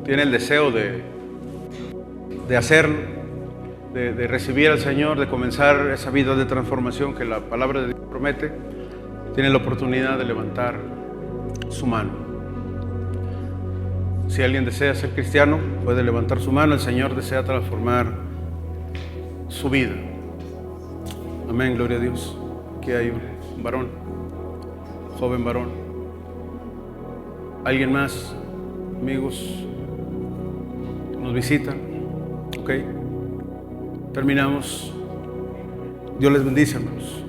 tiene el deseo de hacerlo, de recibir al Señor, de comenzar esa vida de transformación que la palabra de Dios promete, tiene la oportunidad de levantar su mano. Si alguien desea ser cristiano, puede levantar su mano. El Señor desea transformar su vida. Amén, gloria a Dios. Aquí hay un varón, un joven varón. ¿Alguien más? Amigos, nos visitan. Ok. Terminamos. Dios les bendice, hermanos.